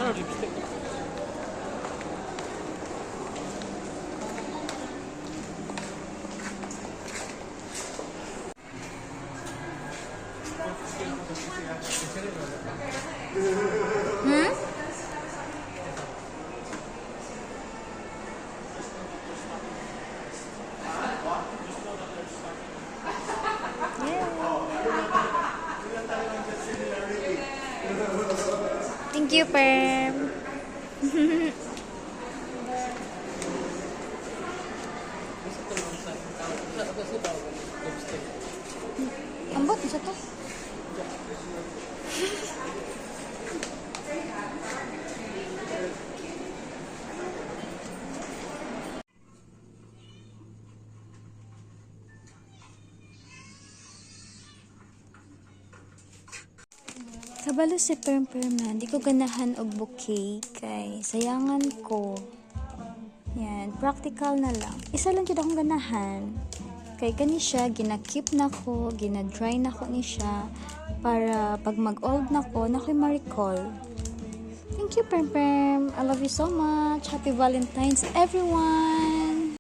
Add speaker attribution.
Speaker 1: Hmm? Thank you, Perm. Ambot, isa to. Kabalo si Perm man, di ko ganahan og bouquet kay sayangan ko. Yan, practical na lang. Isa lang jud akong ganahan. Kay kani siya gina-keep na ko, gina-dry na ko ni siya para pag mag-old na ko, nakoy ma-recall. Thank you, Perm. I love you so much. Happy Valentine's, everyone!